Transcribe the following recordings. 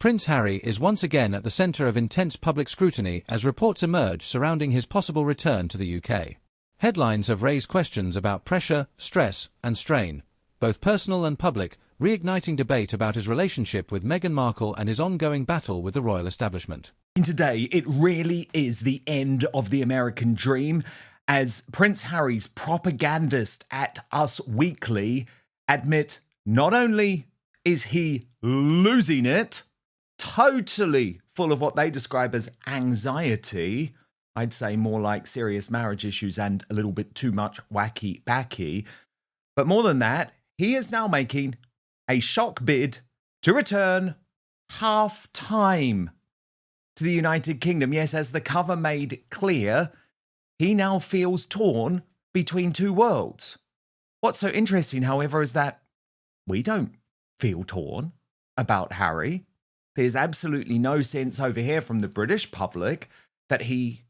Prince Harry is once again at the centre of intense public scrutiny as reports emerge surrounding his possible return to the UK. Headlines have raised questions about pressure, stress, and strain, both personal and public, reigniting debate about his relationship with Meghan Markle and his ongoing battle with the royal establishment. Today, it really is the end of the American dream, as Prince Harry's propagandist at Us Weekly admit not only is he losing it, totally full of what they describe as anxiety, I'd say more like serious marriage issues and a little bit too much wacky-backy, but more than that, he is now making a shock bid to return half-time to the United Kingdom. Yes, as the cover made clear, he now feels torn between two worlds. What's so interesting, however, is that we don't feel torn about Harry. There's absolutely no sense over here from the British public that he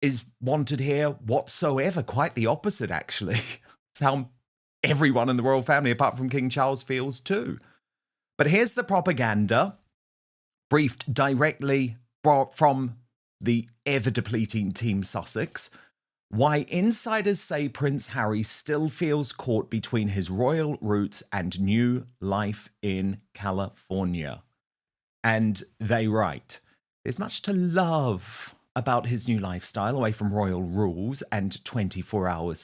is wanted here whatsoever. Quite the opposite, actually. It's how everyone in the royal family, apart from King Charles, feels too. But here's the propaganda, briefed directly from the ever-depleting Team Sussex, why insiders say Prince Harry still feels caught between his royal roots and new life in California. And they write, there's much to love about his new lifestyle away from royal rules and 24-hour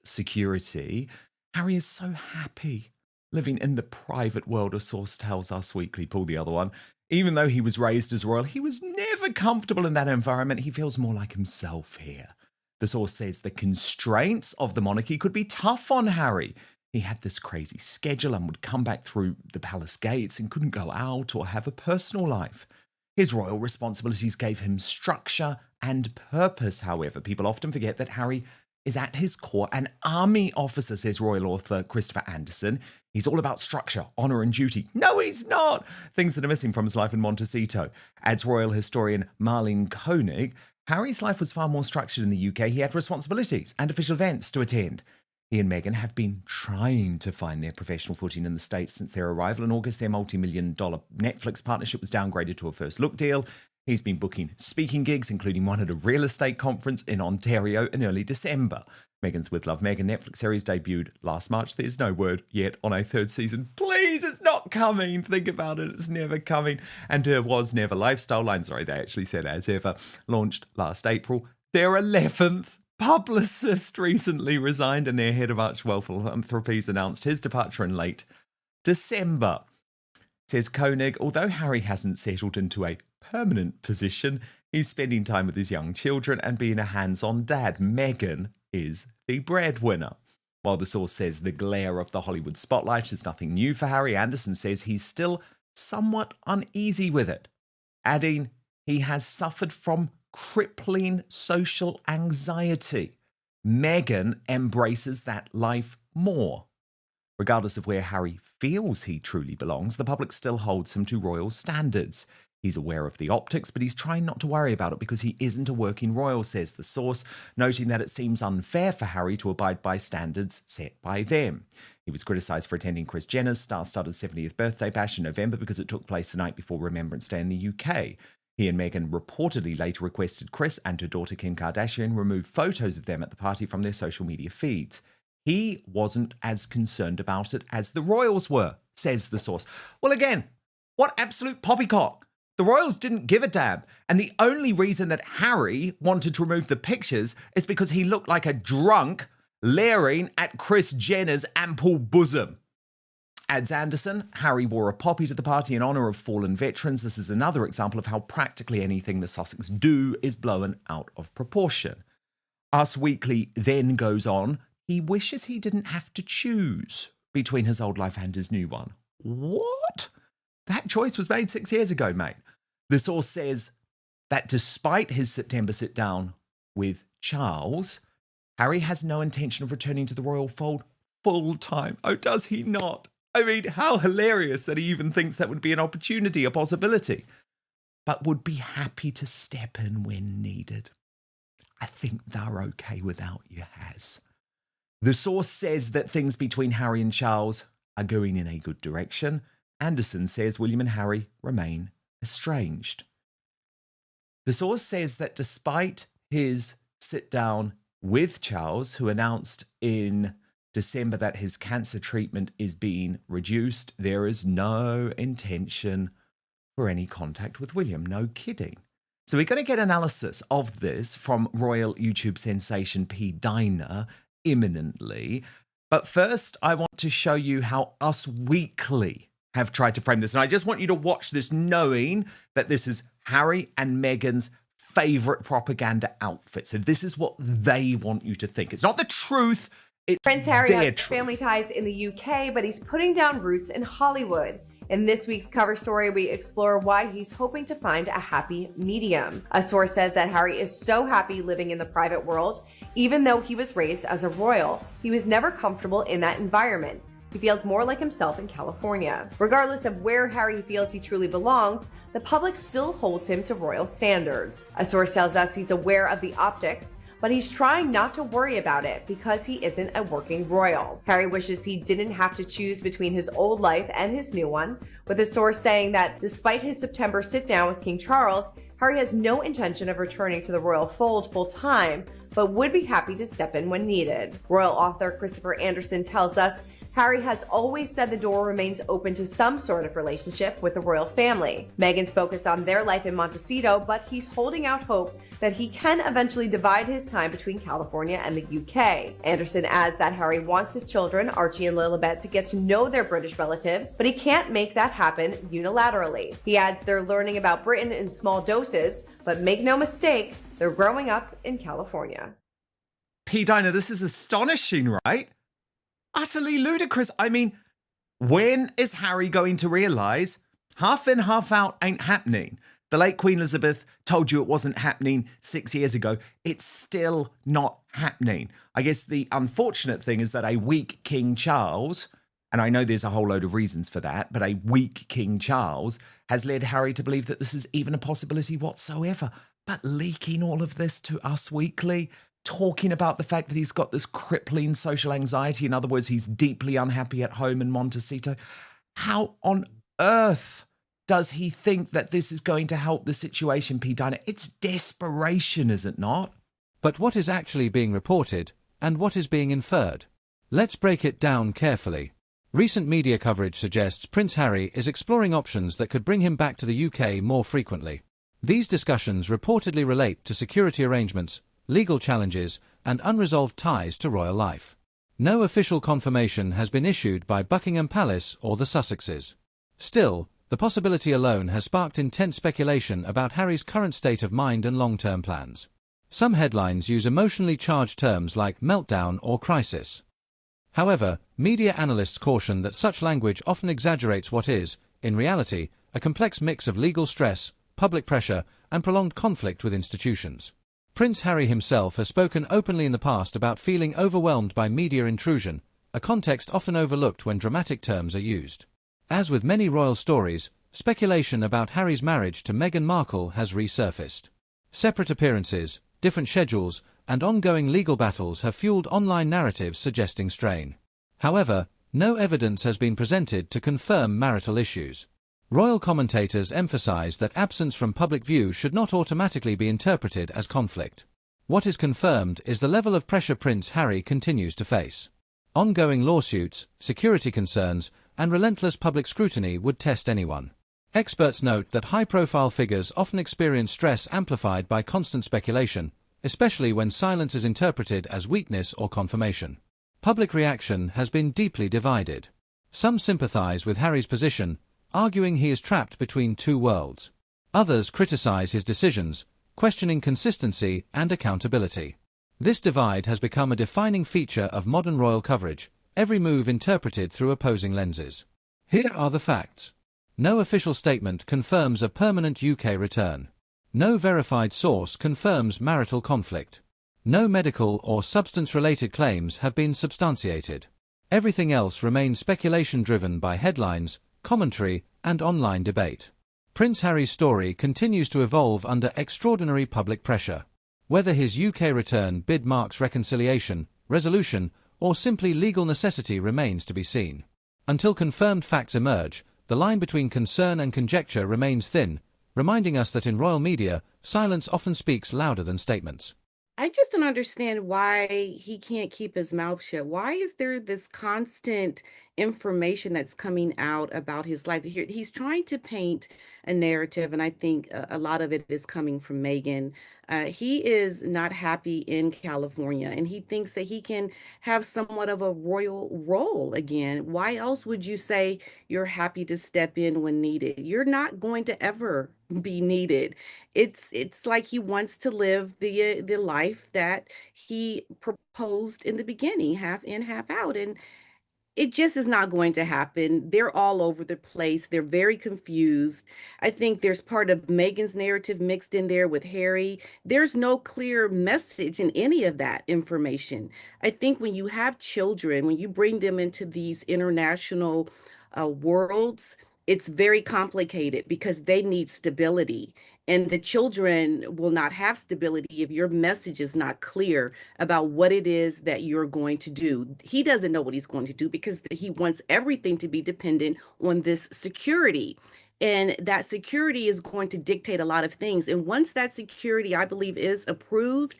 security. Harry is so happy living in the private world, a source tells Us Weekly. Pull the other one. Even though he was raised as royal, he was never comfortable in that environment. He feels more like himself here. The source says the constraints of the monarchy could be tough on Harry. He had this crazy schedule and would come back through the palace gates and couldn't go out or have a personal life. His royal responsibilities gave him structure and purpose, however. People often forget that Harry is at his core an army officer, says royal author Christopher Anderson. He's all about structure, honour and duty. No, he's not! Things that are missing from his life in Montecito. Adds royal historian Marlene Koenig, Harry's life was far more structured in the UK. He had responsibilities and official events to attend. He and Meghan have been trying to find their professional footing in the States since their arrival. In August, their multi-million-dollar Netflix partnership was downgraded to a first-look deal. He's been booking speaking gigs, including one at a real estate conference in Ontario in early December. Meghan's With Love Meghan Netflix series debuted last March. There's no word yet on a third season. Please, it's not coming. Think about it. It's never coming. And her Was Never lifestyle line, sorry, they actually said as ever, launched last April. Their 11th publicist recently resigned, and their head of arch wealth philanthropies announced his departure in late December. Says Koenig, although Harry hasn't settled into a permanent position, he's spending time with his young children and being a hands-on dad. Meghan is the breadwinner. While the source says the glare of the Hollywood spotlight is nothing new for Harry, Anderson says he's still somewhat uneasy with it, adding he has suffered from crippling social anxiety. Meghan embraces that life more. Regardless of where Harry feels he truly belongs, the public still holds him to royal standards. He's aware of the optics, but he's trying not to worry about it because he isn't a working royal, says the source, noting that it seems unfair for Harry to abide by standards set by them. He was criticised for attending Kris Jenner's star-studded 70th birthday bash in November because it took place the night before Remembrance Day in the UK. He and Meghan reportedly later requested Kris and her daughter Kim Kardashian remove photos of them at the party from their social media feeds. He wasn't as concerned about it as the royals were, says the source. Well, again, what absolute poppycock. The royals didn't give a damn, and the only reason that Harry wanted to remove the pictures is because he looked like a drunk leering at Kris Jenner's ample bosom. Adds Anderson, Harry wore a poppy to the party in honour of fallen veterans. This is another example of how practically anything the Sussex do is blown out of proportion. Us Weekly then goes on, he wishes he didn't have to choose between his old life and his new one. What? That choice was made 6 years ago, mate. The source says that despite his September sit-down with Charles, Harry has no intention of returning to the royal fold full-time. Oh, does he not? I mean, how hilarious that he even thinks that would be an opportunity, a possibility, but would be happy to step in when needed. I think they're okay without you, Has. The source says that things between Harry and Charles are going in a good direction. Anderson says William and Harry remain estranged. The source says that despite his sit-down with Charles, who announced in December that his cancer treatment is being reduced, there is no intention for any contact with William. No kidding. So we're going to get analysis of this from royal YouTube sensation P. Diner imminently. But first, I want to show you how Us Weekly have tried to frame this. And I just want you to watch this knowing that this is Harry and Meghan's favorite propaganda outfit. So this is what they want you to think. It's not the truth. It's Prince Harry has truth. family ties in the UK, but he's putting down roots in Hollywood. In this week's cover story, we explore why he's hoping to find a happy medium. A source says that Harry is so happy living in the private world. Even though he was raised as a royal, he was never comfortable in that environment. He feels more like himself in California. Regardless of where Harry feels he truly belongs, the public still holds him to royal standards. A source tells us he's aware of the optics, but he's trying not to worry about it because he isn't a working royal. Harry wishes he didn't have to choose between his old life and his new one, with a source saying that despite his September sit-down with King Charles, Harry has no intention of returning to the royal fold full-time, but would be happy to step in when needed. Royal author Christopher Anderson tells us Harry has always said the door remains open to some sort of relationship with the royal family. Meghan's focused on their life in Montecito, but he's holding out hope that he can eventually divide his time between California and the UK. Anderson adds that Harry wants his children, Archie and Lilibet, to get to know their British relatives, but he can't make that happen unilaterally. He adds they're learning about Britain in small doses, but make no mistake, they're growing up in California. P. Diner, this is astonishing, right? Utterly ludicrous. I mean, when is Harry going to realise half in, half out ain't happening? The late Queen Elizabeth told you it wasn't happening 6 years ago. It's still not happening. I guess the unfortunate thing is that a weak King Charles, and I know there's a whole load of reasons for that, but a weak King Charles has led Harry to believe that this is even a possibility whatsoever. But leaking all of this to Us Weekly, talking about the fact that he's got this crippling social anxiety, in other words, he's deeply unhappy at home in Montecito. How on earth does he think that this is going to help the situation, P. Diner? It's desperation, is it not? But what is actually being reported, and what is being inferred? Let's break it down carefully. Recent media coverage suggests Prince Harry is exploring options that could bring him back to the UK more frequently. These discussions reportedly relate to security arrangements, legal challenges, and unresolved ties to royal life. No official confirmation has been issued by Buckingham Palace or the Sussexes. Still, the possibility alone has sparked intense speculation about Harry's current state of mind and long-term plans. Some headlines use emotionally charged terms like meltdown or crisis. However, media analysts caution that such language often exaggerates what is, in reality, a complex mix of legal stress, public pressure, and prolonged conflict with institutions. Prince Harry himself has spoken openly in the past about feeling overwhelmed by media intrusion, a context often overlooked when dramatic terms are used. As with many royal stories, speculation about Harry's marriage to Meghan Markle has resurfaced. Separate appearances, different schedules, and ongoing legal battles have fueled online narratives suggesting strain. However, no evidence has been presented to confirm marital issues. Royal commentators emphasize that absence from public view should not automatically be interpreted as conflict. What is confirmed is the level of pressure Prince Harry continues to face. Ongoing lawsuits, security concerns, and relentless public scrutiny would test anyone. Experts note that high-profile figures often experience stress amplified by constant speculation, especially when silence is interpreted as weakness or confirmation. Public reaction has been deeply divided. Some sympathize with Harry's position, arguing he is trapped between two worlds. Others criticize his decisions, questioning consistency and accountability. This divide has become a defining feature of modern royal coverage, every move interpreted through opposing lenses. Here are the facts. No official statement confirms a permanent UK return. No verified source confirms marital conflict. No medical or substance-related claims have been substantiated. Everything else remains speculation driven by headlines, commentary, and online debate. Prince Harry's story continues to evolve under extraordinary public pressure. Whether his UK return bid marks reconciliation, resolution, or simply legal necessity remains to be seen. Until confirmed facts emerge, the line between concern and conjecture remains thin, reminding us that in royal media, silence often speaks louder than statements. I just don't understand why he can't keep his mouth shut. Why is there this constant information that's coming out about his life? He's trying to paint a narrative, and I think a lot of it is coming from Meghan. He is not happy in California, and he thinks that he can have somewhat of a royal role again. Why else would you say you're happy to step in when needed? You're not going to ever be needed. It's like he wants to live the life that he proposed in the beginning, half in, half out, and it just is not going to happen. They're all over the place. They're very confused. I think there's part of Meghan's narrative mixed in there with Harry. There's no clear message in any of that information. I think when you have children, when you bring them into these international worlds, it's very complicated because they need stability. And the children will not have stability if your message is not clear about what it is that you're going to do. He doesn't know what he's going to do because he wants everything to be dependent on this security. And that security is going to dictate a lot of things. And once that security, I believe, is approved,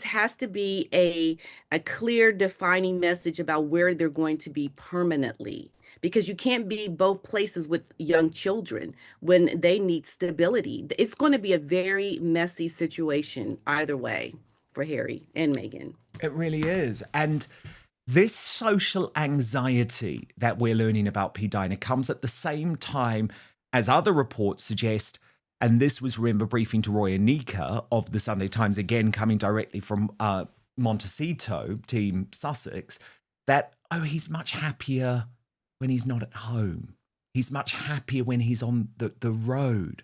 has to be a clear defining message about where they're going to be permanently, because you can't be both places with young children when they need stability. It's going to be a very messy situation either way for Harry and Meghan. It really is. And this social anxiety that we're learning about P. Dina comes at the same time as other reports suggest, and this was, remember, briefing to Roy and Nika of the Sunday Times, again coming directly from Montecito, Team Sussex, that, he's much happier when he's not at home. He's much happier when he's on the road.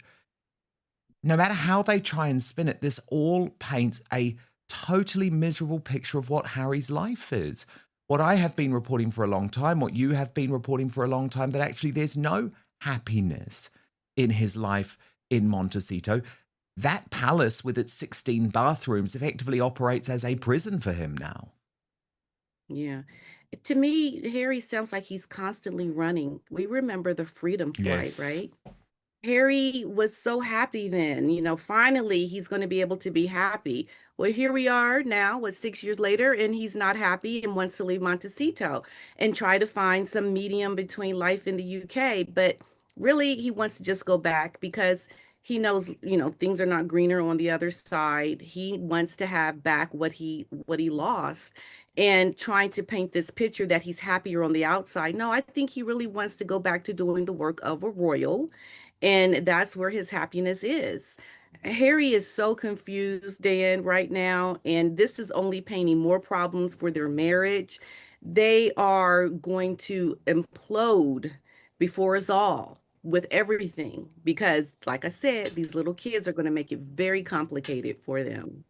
No matter how they try and spin it, this all paints a totally miserable picture of what Harry's life is. What I have been reporting for a long time, what you have been reporting for a long time, that actually there's no happiness in his life in Montecito. That palace with its 16 bathrooms effectively operates as a prison for him now. Yeah. To me, Harry sounds like he's constantly running. We remember the Freedom Flight, Yes. right? Harry was so happy then, finally he's going to be able to be happy. Well, here we are now, 6 years later, and he's not happy and wants to leave Montecito and try to find some medium between life in the UK. But really, he wants to just go back because he knows, things are not greener on the other side. He wants to have back what he lost, and trying to paint this picture that he's happier on the outside. No, I think he really wants to go back to doing the work of a royal, and that's where his happiness is. Harry is so confused, Dan, right now, and this is only painting more problems for their marriage. They are going to implode before us all with everything because, like I said, these little kids are going to make it very complicated for them.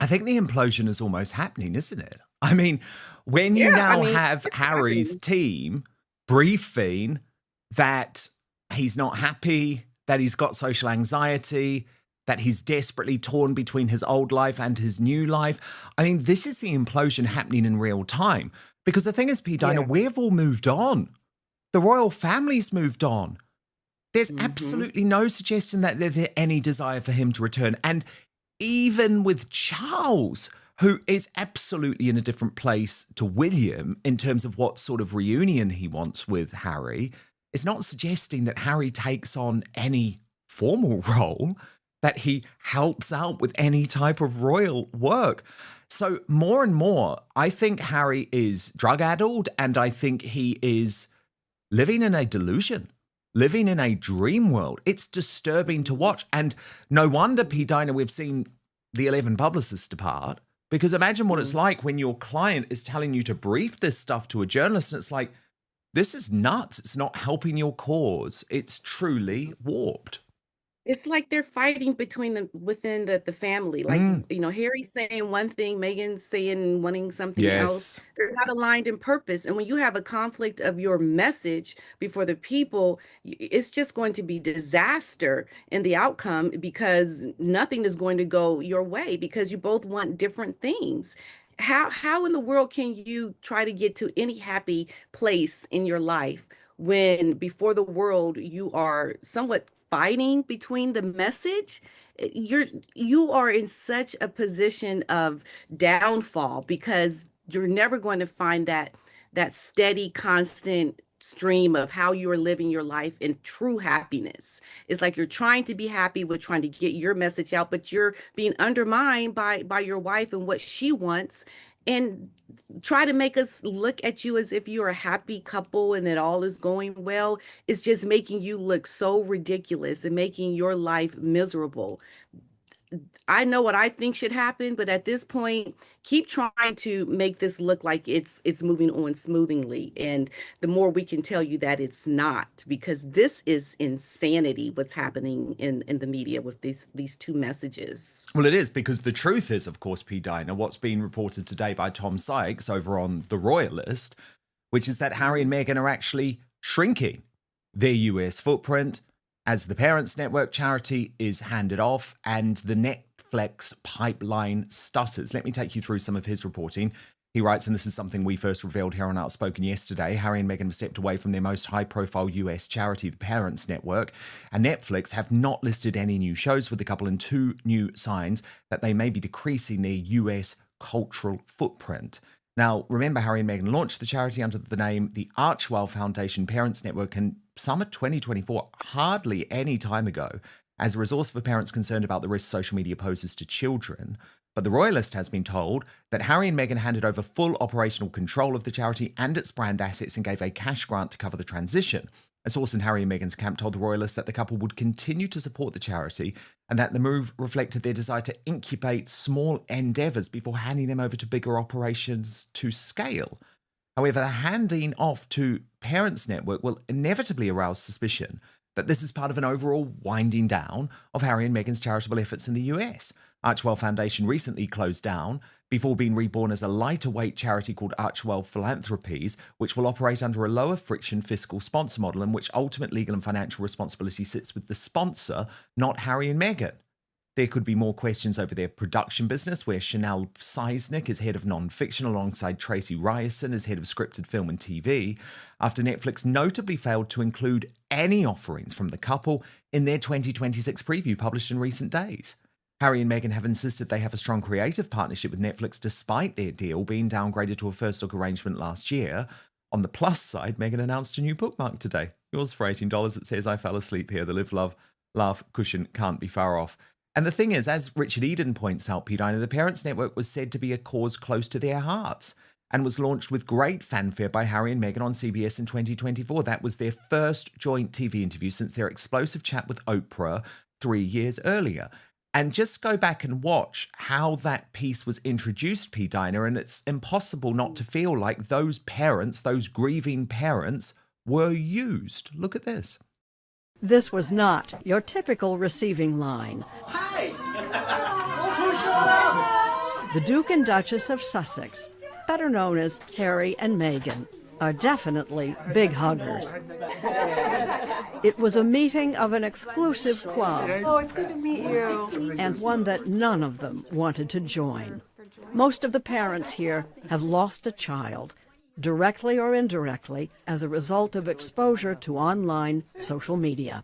I think the implosion is almost happening, isn't it? I mean, when you have Harry's team briefing that he's not happy, that he's got social anxiety, that he's desperately torn between his old life and his new life. I mean, this is the implosion happening in real time. Because the thing is, P. Dina, we've all moved on. The royal family's moved on. There's absolutely no suggestion that there's any desire for him to return. And even with Charles, who is absolutely in a different place to William in terms of what sort of reunion he wants with Harry, it's not suggesting that Harry takes on any formal role, that he helps out with any type of royal work. So more and more, I think Harry is drug-addled, and I think he is living in a delusion, living in a dream world. It's disturbing to watch. And no wonder, P. Dina, we've seen the 11 publicists depart, because imagine what it's like when your client is telling you to brief this stuff to a journalist, and it's like, this is nuts. It's not helping your cause. It's truly warped. It's like they're fighting within the family. Like, Harry's saying one thing, Meghan's saying wanting something else. They're not aligned in purpose. And when you have a conflict of your message before the people, it's just going to be disaster in the outcome, because nothing is going to go your way because you both want different things. How in the world can you try to get to any happy place in your life when before the world you are somewhat fighting between the message, you are in such a position of downfall because you're never going to find that steady, constant stream of how you are living your life in true happiness. It's like you're trying to be happy with trying to get your message out, but you're being undermined by your wife and what she wants, and try to make us look at you as if you're a happy couple and that all is going well. It's just making you look so ridiculous and making your life miserable. I know what I think should happen, but at this point, keep trying to make this look like it's moving on smoothly. And the more we can tell you that it's not, because this is insanity what's happening in the media with these two messages. Well, it is, because the truth is, of course, P. Dina, what's being reported today by Tom Sykes over on The Royalist, which is that Harry and Meghan are actually shrinking their US footprint as the Parents Network charity is handed off and the Netflix pipeline stutters. Let me take you through some of his reporting. He writes, and this is something we first revealed here on Outspoken yesterday, Harry and Meghan have stepped away from their most high-profile US charity, the Parents Network, and Netflix have not listed any new shows with the couple, and two new signs that they may be decreasing their US cultural footprint. Now, remember, Harry and Meghan launched the charity under the name the Archewell Foundation Parents Network in summer 2024, hardly any time ago, as a resource for parents concerned about the risks social media poses to children. But the Royalist has been told that Harry and Meghan handed over full operational control of the charity and its brand assets and gave a cash grant to cover the transition. A source in Harry and Meghan's camp told the Royalist that the couple would continue to support the charity and that the move reflected their desire to incubate small endeavours before handing them over to bigger operations to scale. However, the handing off to Parents Network will inevitably arouse suspicion that this is part of an overall winding down of Harry and Meghan's charitable efforts in the US. Archewell Foundation recently closed down before being reborn as a lighter-weight charity called Archewell Philanthropies, which will operate under a lower-friction fiscal sponsor model in which ultimate legal and financial responsibility sits with the sponsor, not Harry and Meghan. There could be more questions over their production business, where Chanel Seisnick is head of non-fiction alongside Tracy Ryerson as head of scripted film and TV, after Netflix notably failed to include any offerings from the couple in their 2026 preview published in recent days. Harry and Meghan have insisted they have a strong creative partnership with Netflix despite their deal being downgraded to a first look arrangement last year. On the plus side, Meghan announced a new bookmark today. Yours for $18. It says, "I fell asleep here. The live, love, laugh cushion can't be far off." And the thing is, as Richard Eden points out, P. Dina, the Parents Network was said to be a cause close to their hearts and was launched with great fanfare by Harry and Meghan on CBS in 2024. That was their first joint TV interview since their explosive chat with Oprah 3 years earlier. And just go back and watch how that piece was introduced, P. Dina, and it's impossible not to feel like those parents, those grieving parents, were used. Look at this. This was not your typical receiving line. Hi! Who showed up? The Duke and Duchess of Sussex, better known as Harry and Meghan, are definitely big huggers. It was a meeting of an exclusive club. Oh, it's good to meet you. And one that none of them wanted to join. Most of the parents here have lost a child, directly or indirectly, as a result of exposure to online social media.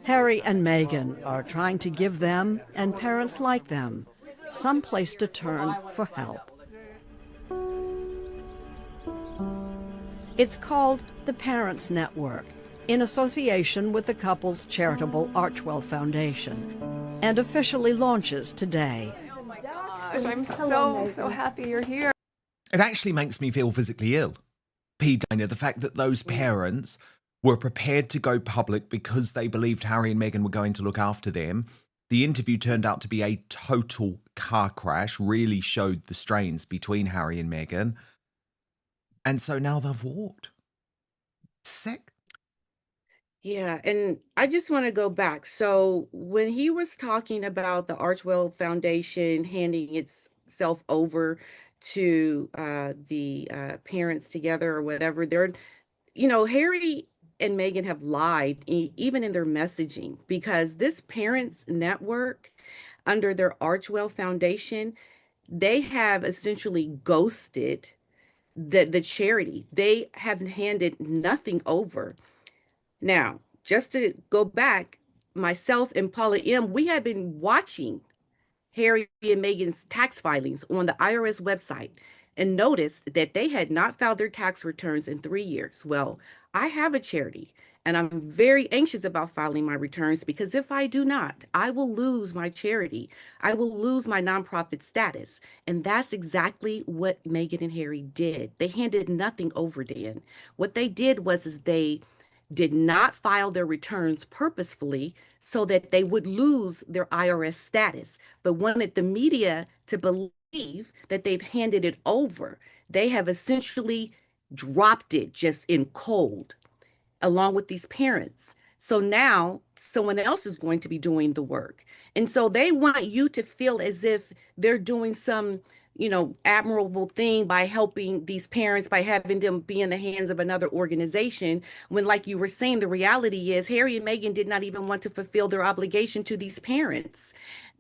Harry and Meghan are trying to give them, and parents like them, some place to turn for help. It's called the Parents Network, in association with the couple's charitable Archewell Foundation, and officially launches today. Gosh, I'm so happy you're here. It actually makes me feel physically ill, P. Dina, the fact that those parents were prepared to go public because they believed Harry and Meghan were going to look after them. The interview turned out to be a total car crash, really showed the strains between Harry and Meghan. And so now they've walked. Sick. Yeah, and I just want to go back. So when he was talking about the Archewell Foundation handing itself over to the parents together or whatever, Harry and Meghan have lied even in their messaging, because this Parents Network under their Archewell Foundation, they have essentially ghosted the charity. They have handed nothing over. Now, just to go back, myself and Paula M., we had been watching Harry and Meghan's tax filings on the IRS website and noticed that they had not filed their tax returns in 3 years. Well, I have a charity and I'm very anxious about filing my returns because if I do not, I will lose my charity. I will lose my nonprofit status. And that's exactly what Meghan and Harry did. They handed nothing over, Dan. What they did was is they did not file their returns purposefully so that they would lose their IRS status, but wanted the media to believe that they've handed it over. They have essentially dropped it just in cold, along with these parents. So now someone else is going to be doing the work. And so they want you to feel as if they're doing some, admirable thing by helping these parents, by having them be in the hands of another organization. When, like you were saying, the reality is Harry and Meghan did not even want to fulfill their obligation to these parents.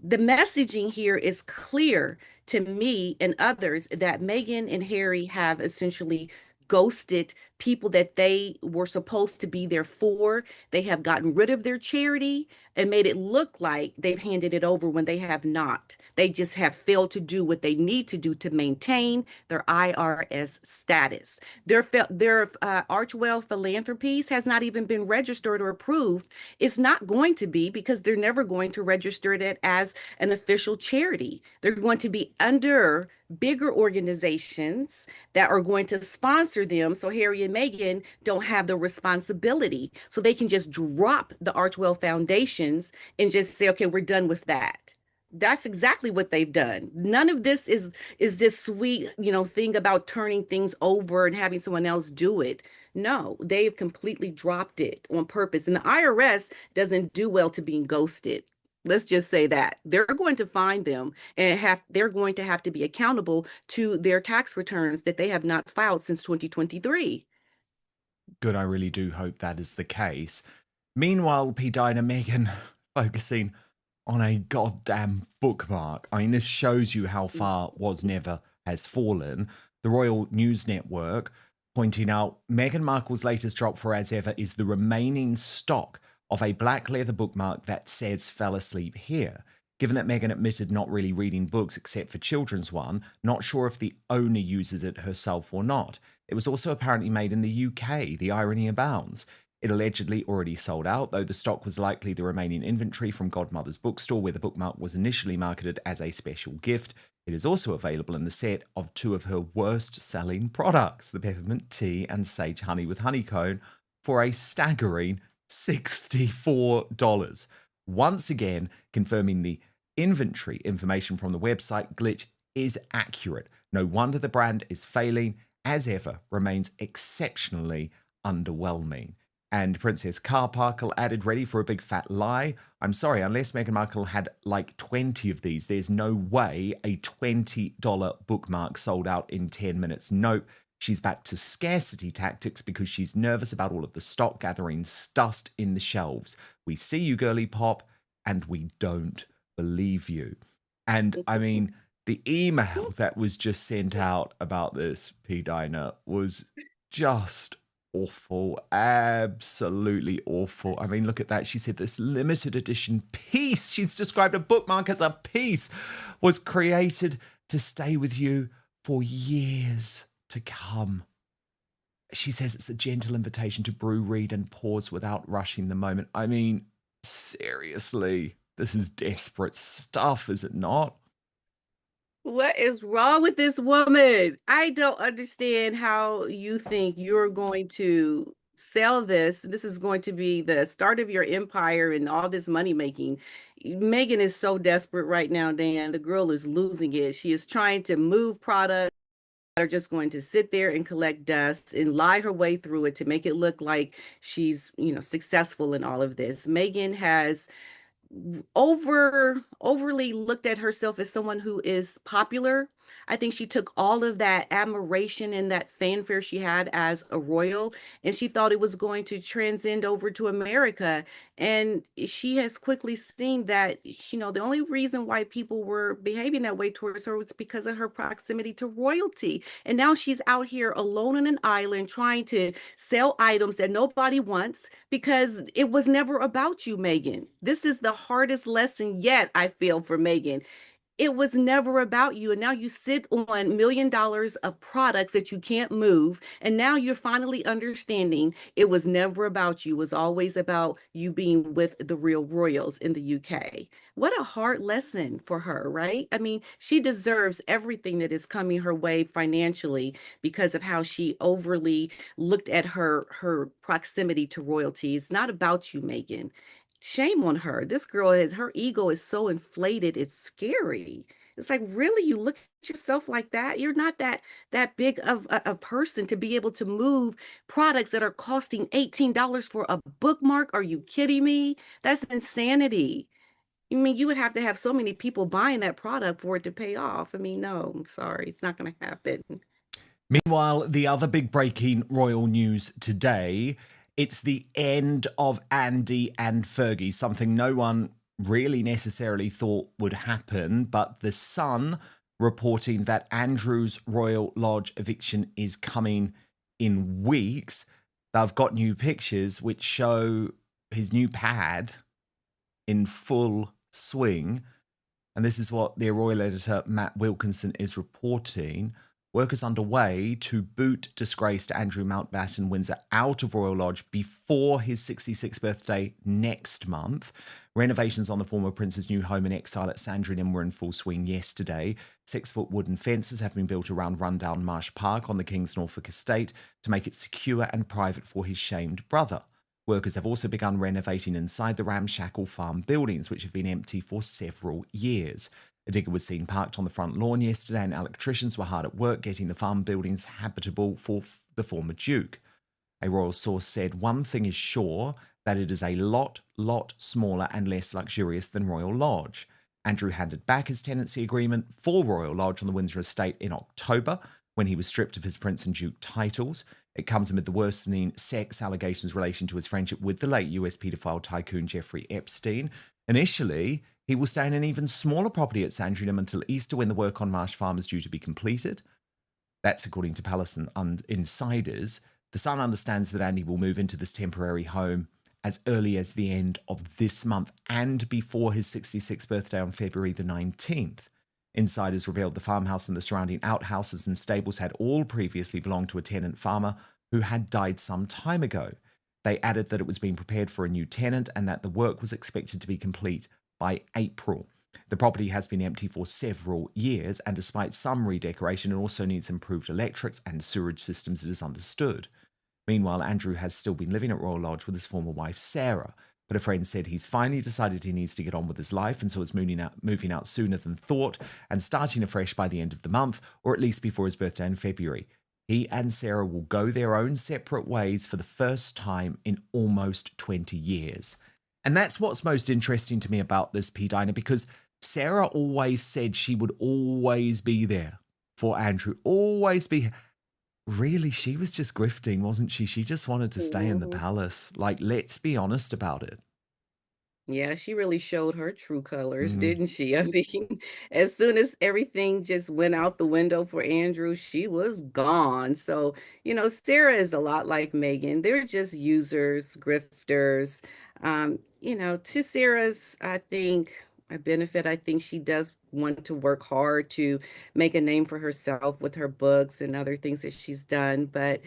The messaging here is clear to me and others that Meghan and Harry have essentially ghosted people that they were supposed to be there for. They have gotten rid of their charity and made it look like they've handed it over when they have not. They just have failed to do what they need to do to maintain their IRS status. Their Archwell Philanthropies has not even been registered or approved. It's not going to be because they're never going to register it as an official charity. They're going to be under bigger organizations that are going to sponsor them so Harry and Meghan don't have the responsibility. So they can just drop the Archwell Foundations and just say, okay, we're done with that. That's exactly what they've done. None of this is this sweet, thing about turning things over and having someone else do it. No, they've completely dropped it on purpose. And the IRS doesn't do well to being ghosted. Let's just say that they're going to find them and they're going to have to be accountable to their tax returns that they have not filed since 2023. Good, I really do hope that is the case. Meanwhile, P. Dina, Meghan focusing on a goddamn bookmark. I mean, this shows you how far was never has fallen. The Royal News Network pointing out Meghan Markle's latest drop for As Ever is the remaining stock of a black leather bookmark that says "Fell asleep here." Given that Meghan admitted not really reading books except for children's one, not sure if the owner uses it herself or not. It was also apparently made in the UK. The irony abounds. It allegedly already sold out, though the stock was likely the remaining inventory from Godmother's bookstore, where the bookmark was initially marketed as a special gift. It is also available in the set of two of her worst-selling products, the peppermint tea and sage honey with honeycomb, for a staggering $64. Once again, confirming the inventory information from the website glitch is accurate. No wonder the brand is failing. As Ever remains exceptionally underwhelming. And Princess Carparkle added, ready for a big fat lie. I'm sorry, unless Meghan Markle had like 20 of these, there's no way a $20 bookmark sold out in 10 minutes. Nope. She's back to scarcity tactics because she's nervous about all of the stock gathering dust in the shelves. We see you, girly pop, and we don't believe you. And I mean, the email that was just sent out about this, P. Dina, was just awful. Absolutely awful. I mean, look at that. She said this limited edition piece, she's described a bookmark as a piece, was created to stay with you for years to come. She says it's a gentle invitation to brew, read, and pause without rushing the moment. I mean, seriously, this is desperate stuff, is it not? What is wrong with this woman? I don't understand how you think you're going to sell this. This is going to be the start of your empire and all this money making. Meghan is so desperate right now, Dan. The girl is losing it. She is trying to move products that are just going to sit there and collect dust and lie her way through it to make it look like she's, successful in all of this. Meghan has overly looked at herself as someone who is popular I think she took all of that admiration and that fanfare she had as a royal, and she thought it was going to transcend over to America. And she has quickly seen that, the only reason why people were behaving that way towards her was because of her proximity to royalty. And now she's out here alone on an island trying to sell items that nobody wants because it was never about you, Meghan. This is the hardest lesson yet, I feel, for Meghan. It was never about you. And now you sit on $1 million of products that you can't move. And now you're finally understanding it was never about you. It was always about you being with the real royals in the UK. What a hard lesson for her, right? I mean, she deserves everything that is coming her way financially because of how she overly looked at her proximity to royalty. It's not about you, Meghan. Shame on her. This girl is her ego is so inflated, it's scary. It's like, really, you look at yourself like that? You're not that big of a person to be able to move products that are costing $18 for a bookmark. Are you kidding me? That's insanity. I mean, you would have to have so many people buying that product for it to pay off. I mean, no, I'm sorry, it's not going to happen. Meanwhile, the other big breaking royal news today, it's the end of Andy and Fergie, something no one really necessarily thought would happen. But The Sun reporting that Andrew's Royal Lodge eviction is coming in weeks. They've got new pictures which show his new pad in full swing. And this is what their royal editor, Matt Wilkinson, is reporting. Work is underway to boot disgraced Andrew Mountbatten Windsor out of Royal Lodge before his 66th birthday next month. Renovations on the former prince's new home in exile at Sandringham were in full swing yesterday. 6-foot wooden fences have been built around rundown Marsh Park on the King's Norfolk estate to make it secure and private for his shamed brother. Workers have also begun renovating inside the ramshackle farm buildings, which have been empty for several years. A digger was seen parked on the front lawn yesterday, and electricians were hard at work getting the farm buildings habitable for the former Duke. A royal source said, "One thing is sure, that it is a lot smaller and less luxurious than Royal Lodge." Andrew handed back his tenancy agreement for Royal Lodge on the Windsor estate in October, when he was stripped of his Prince and Duke titles. It comes amid the worsening sex allegations relating to his friendship with the late US paedophile tycoon Jeffrey Epstein. Initially, he will stay in an even smaller property at Sandringham until Easter, when the work on Marsh Farm is due to be completed. That's according to Palace and insiders. The Sun understands that Andy will move into this temporary home as early as the end of this month and before his 66th birthday on February the 19th. Insiders revealed the farmhouse and the surrounding outhouses and stables had all previously belonged to a tenant farmer who had died some time ago. They added that it was being prepared for a new tenant and that the work was expected to be complete by April. The property has been empty for several years, and despite some redecoration, it also needs improved electrics and sewerage systems, it is understood. Meanwhile, Andrew has still been living at Royal Lodge with his former wife, Sarah. But a friend said he's finally decided he needs to get on with his life, and so is moving out sooner than thought and starting afresh by the end of the month, or at least before his birthday in February. He and Sarah will go their own separate ways for the first time in almost 20 years. And that's what's most interesting to me about this, P. Dinah, because Sarah always said she would always be there for Andrew, always be. Really, she was just grifting, wasn't she? She just wanted to stay in the palace. Like, let's be honest about it. Yeah, she really showed her true colors, didn't she? I mean, as soon as everything just went out the window for Andrew, she was gone. So, Sarah is a lot like Meghan. They're just users, grifters. To Sarah's, I think, a benefit, I think she does want to work hard to make a name for herself with her books and other things that she's done. But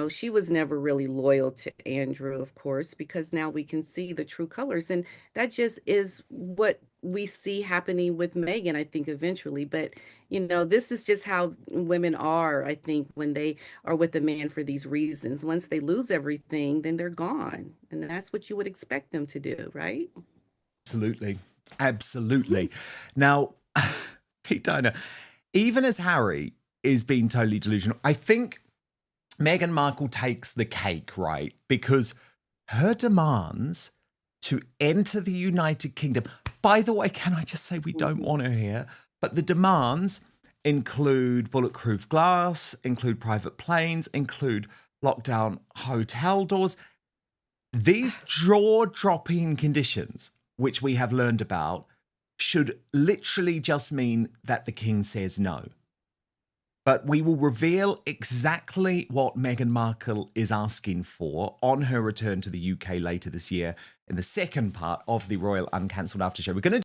she was never really loyal to Andrew, of course, because now we can see the true colors. And that just is what we see happening with Meghan, I think, eventually. But, this is just how women are, I think, when they are with a man for these reasons. Once they lose everything, then they're gone. And that's what you would expect them to do, right? Absolutely. Now, Pete Dinah, even as Harry is being totally delusional, I think Meghan Markle takes the cake, right? Because her demands to enter the United Kingdom, by the way, can I just say we don't want her here, but the demands include bulletproof glass, include private planes, include lockdown hotel doors. These jaw-dropping conditions, which we have learned about, should literally just mean that the king says no. But we will reveal exactly what Meghan Markle is asking for on her return to the UK later this year in the second part of the Royal Uncancelled After Show. We're going to